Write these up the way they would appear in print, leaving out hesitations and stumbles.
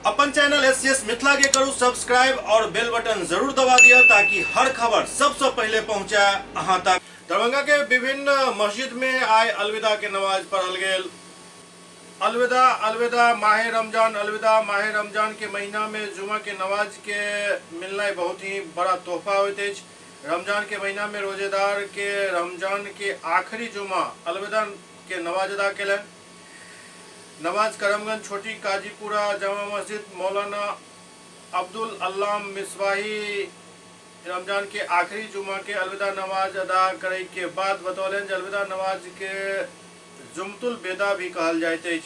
अपन channel SCS Mithila के करू subscribe और बेल बटन जरूर दबा दिया ताकि हर खबर सबसे पहले पहुंचा अहां तक। दरभंगा के विभिन्न मस्जिद में आए अलविदा के नमाज पढ़ल गेल। अलविदा अलविदा माह रमजान। अलविदा माह रमजान के महीना में जुमा के नमाज के मिलना बहुत ही बड़ा तोहफा होते है। रमजान के महीना में रोजेदार के रमजान के आखिरी जुमा अलविदा के नमाज अदा कलन। नमाज करमगंज छोटी काजीपुरा जामा मस्जिद मौलाना अब्दुल अल्लाम मिसबाही रमजान के आखिरी जुमा के अलविदा नमाज अदा करे के बाद बतौलन अलविदा नमाज के जुमतुल बेदा भी कहल जाते है।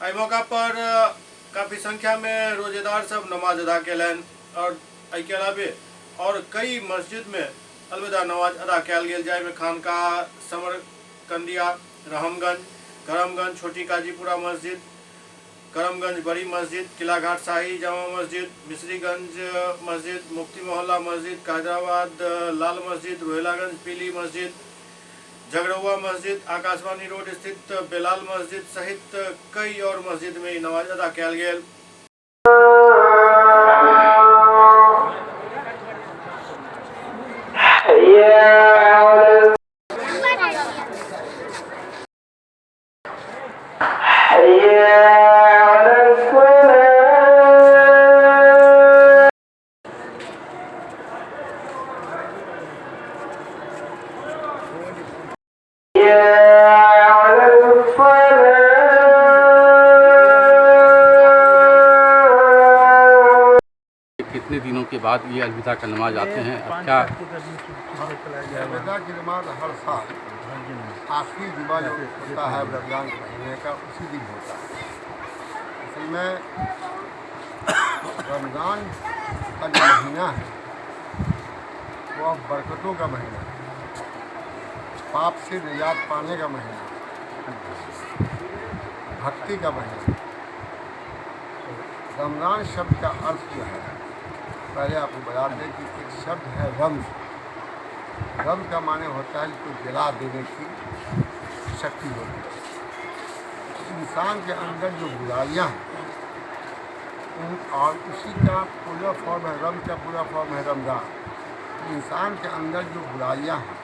एहि मौका पर काफ़ी संख्या में रोजेदार सब नमाज अदा कलन और के अलावे और कई मस्जिद में अलविदा नमाज अदा कल गेल जाए में खानकाह समरकंदिया रहमगंज करमगंज छोटी काजीपुरा मस्जिद करमगंज बड़ी मस्जिद किला घाट शाही जामा मस्जिद मिश्रीगंज मस्जिद मुफ्ती मोहल्ला मस्जिद कादराबाद लाल मस्जिद रोहिलागंज पीली मस्जिद झगड़ुआ मस्जिद आकाशवाणी रोड स्थित बेलाल मस्जिद सहित कई और मस्जिद में नमाज अदा कल गेल। कितने दिनों के बाद ये अलविदा का नमाज आते हैं? अब क्या अलविदा की नमाज हर साल आखिरी जुमा जो होता है रमजान के महीने का उसी दिन होता है। असल में रमज़ान का जो महीना है वो अब बरकतों का महीना है, पाप से निजात पाने का महीना है, भक्ति का महीना। रमज़ान शब्द का अर्थ जो है पहले आपको बता दें कि एक शब्द है रम्ज़। रम्ज़ का माने होता है जिसको जला देने की शक्ति होती है। इंसान के अंदर जो बुराइयाँ हैं और उसी का पूरा फॉर्म है, रम्ज़ का पूरा फॉर्म है रमज़ान। इंसान के अंदर जो बुराइयाँ हैं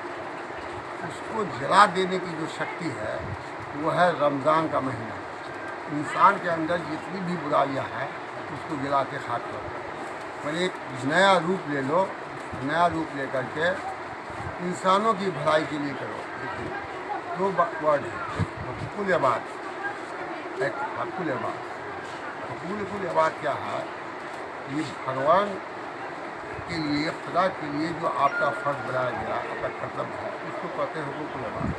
उसको जला देने की जो शक्ति है वो है रमज़ान का महीना। इंसान के अंदर जितनी भी बुराइयाँ हैं उसको जला के खाक करो। मैंने एक नया रूप ले लो, नया रूप ले करके इंसानों की भलाई के लिए करो। दो वर्ड है, एक हक़ुल इबाद, एक हक़ुल इबाद। हक़ुल इबाद क्या है? ये भगवान के लिए, खुदा के लिए जो आपका फ़र्ज़ बनाया गया, आपका कर्तव्य है, उसको कहते हैं हक़ुल इबाद।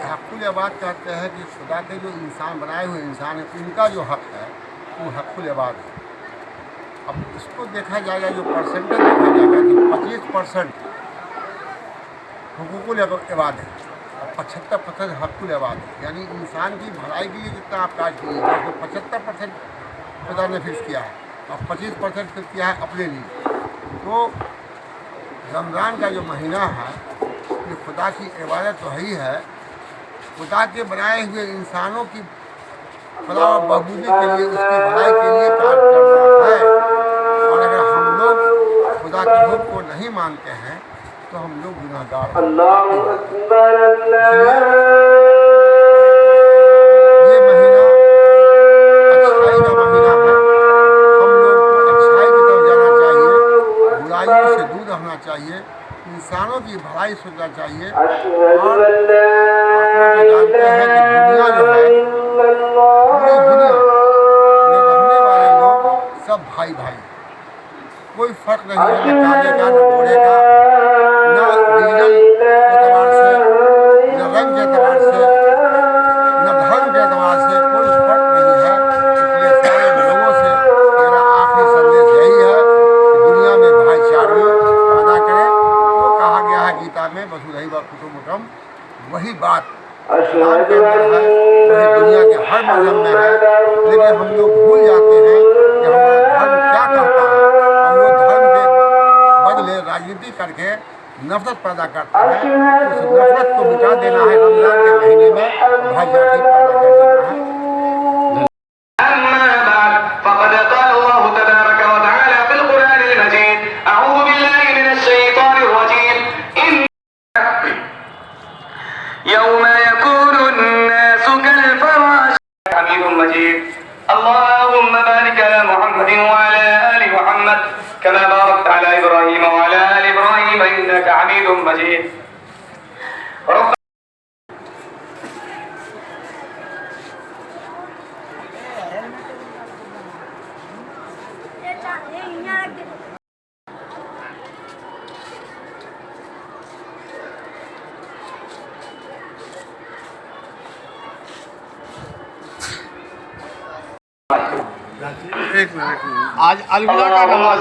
हक़ुल इबाद कहते हैं कि खुदा के जो इंसान बनाए हुए इंसान हैं उनका जो हक़ है वो हक़ुल इबाद है। अब इसको देखा जाएगा, जो परसेंटेज देखा जाएगा कि 25% हुकूकुल इबाद है और 75% हक़ुल इबाद है। यानी इंसान की भलाई के लिए जितना आप काज कीजिए तो 75% खुदा ने फिक्स किया है और 25% फिक्स किया है अपने लिए। तो रमज़ान का जो महीना है ये खुदा की इबादत तो ही है, खुदा के बनाए हुए इंसानों की फलाह और बहबूदी के लिए, उसकी भलाई के लिए कार्य करना है। और अगर हम लोग खुदा के हुक्म को नहीं मानते हैं तो हम लोग गुनाहगार हैं। ये महीना अच्छाई का महीना है। हम लोग को अच्छाई की तरफ जाना चाहिए, बुराइयों से दूर रहना चाहिए, इंसानों की भलाई सोचना चाहिए। और आप लोग जानते हैं कि दुनिया जो है, पूरी दुनिया में रहने वाले लोग सब भाई भाई, कोई फ़र्क नहीं है न काले का न गोरे का, न रीजन के एतबार से, न रंग के एतबार से, न धर्म के एतबार से, कोई फ़र्क नहीं है। इसलिए सारे लोगों से मेरा आखिरी संदेश यही है कि दुनिया में भाईचारे पैदा करें। वो कहा गया है गीता में वसुधैव कुटुम्बकम, वही बात इस्लाम के अंदर है, वही दुनिया के हर मज़हब में है। लेकिन हम लोग भूल जाते हैं कि हमारा धर्म क्या कहता है। हम लोग धर्म के बदले राजनीति करके नफरत पैदा करते हैं। उस नफरत को मिटा देना है रमज़ान के महीने में, भाईचारे पैदा कर देना है। मजीद। आज अलविदा का नमाज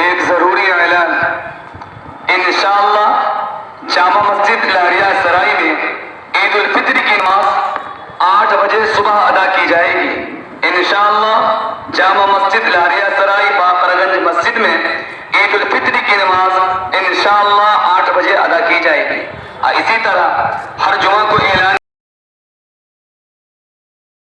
एक जरूरी ऐलान इंशाअल्लाह जामा मस्जिद लारिया सराय में ईद उल फित्र की नमाज 8 बजे सुबह अदा की जाएगी। इंशाअल्लाह जामा मस्जिद लारिया सराय बाकरगंज मस्जिद में ईद उल फित्र की नमाज इंशाअल्लाह 8 बजे अदा की जाएगी। इसी तरह हर जुमा को ऐलान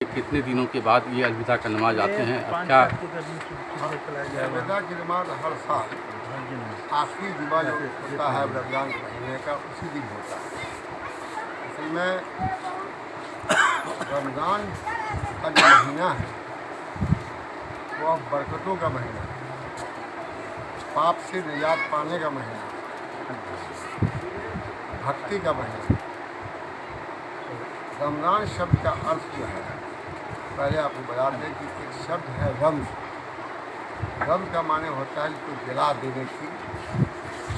कितने दिनों के बाद ये अलविदा का नमाज आते हैं, अब क्या अलविदा की नमाज हर साल आखिरी जुमा जो होता है रमज़ान के महीने का उसी दिन होता है। असल में रमज़ान का जो महीना है वो अब बरकतों का महीना है, पाप से निजात पाने का महीना है, भक्ति का महीना है। रमज़ान शब्द का अर्थ जो है पहले आपको बता दें कि एक शब्द है रम्ज़। रम्ज़ का माने होता है जिसको जला देने की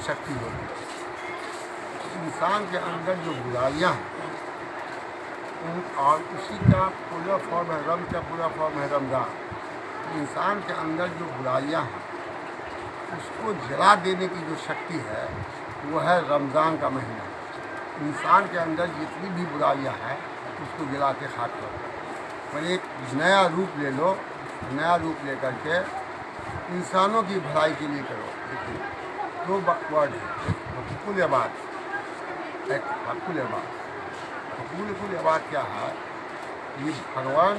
शक्ति होती है। इंसान के अंदर जो बुराइयाँ हैं और उसी का पूरा फॉर्म है, रम्ज़ का पूरा फॉर्म है रमज़ान। इंसान के अंदर जो बुराइयाँ हैं उसको जला देने की जो शक्ति है वो है रमज़ान का महीना। इंसान के अंदर जितनी भी बुराइयाँ हैं उसको जला के खाक करो। मैंने एक नया रूप ले लो, नया रूप ले करके इंसानों की भलाई के लिए करो। दो वर्ड है, एक हक़ुल इबाद, एक हक़ुल इबाद। हक़ुल इबाद क्या है? ये भगवान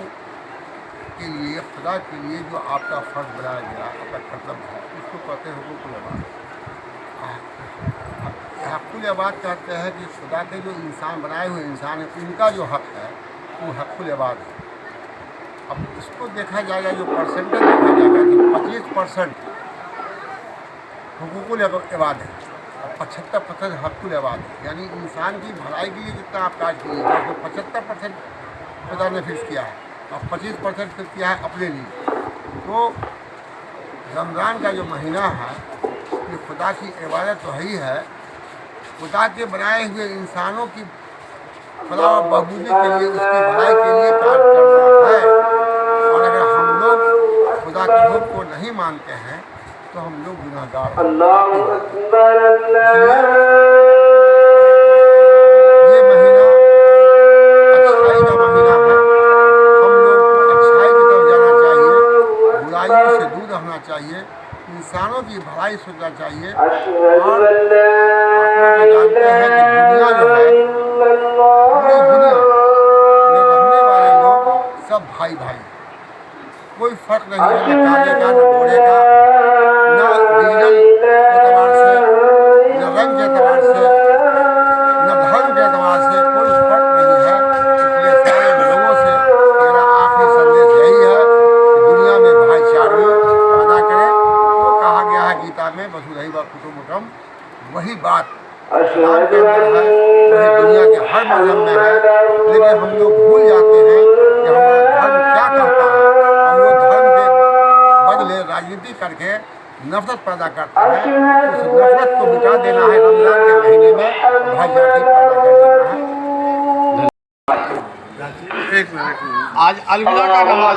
के लिए, खुदा के लिए जो आपका फ़र्ज बनाया गया, आपका कर्तव्य है, उसको कहते हैं हक़ुल इबाद। हक़ुल इबाद कहते हैं कि खुदा के जो इंसान बनाए हुए इंसान हैं उनका जो हक़ है वो हक़ुल इबाद है। अब इसको देखा जाएगा, जो परसेंटेज देखा जाएगा कि 25% हुकूकुल इबाद है और 75% हक़ुल इबाद है। यानी इंसान की भलाई के लिए जितना आप काज कीजिए तो 75% खुदा ने फिक्स किया है और 25% फिक्स किया है अपने लिए। तो रमज़ान का जो महीना है ये खुदा की इबादत तो है ही है, खुदा के बनाए हुए इंसानों की फलाह और बहबूदी के लिए, उसकी भलाई के लिए कार्य करना है। और अगर हम लोग खुदा के हुक्म को नहीं मानते हैं तो हम लोग गुनाहगार हैं। ये महीना अच्छाई का महीना है। हम लोग को अच्छाई की तरफ जाना चाहिए, बुराइयों से दूर रहना चाहिए, इंसानों की भलाई सोचना चाहिए। और आप लोग जानते हैं कि दुनिया जो है, पूरी दुनिया में रहने वाले लोग सब भाई भाई, कोई फर्क नहीं है न काले का न गोरे का, न रीजन के एतबार से, न रंग के एतबार से, न धर्म के एतबार से, कोई फर्क नहीं है। इसलिए सारे लोगों से मेरा आखिरी संदेश यही है कि दुनिया में भाईचारे पैदा करें। वो कहा गया है गीता में, वसुधैव कुटुम्बकम, वही बात इस्लाम के अंदर है, वही दुनिया के हर मजहब में है। लेकिन हम लोग भूल जाते हैं कि हमारा धर्म क्या कहता है। हम लोग धर्म के बदले राजनीति करके नफरत पैदा करते हैं। उस नफरत को मिटा देना है, रमजान के महीने में भाईचारे पैदा कर देना है। आज अलविदा का नमाज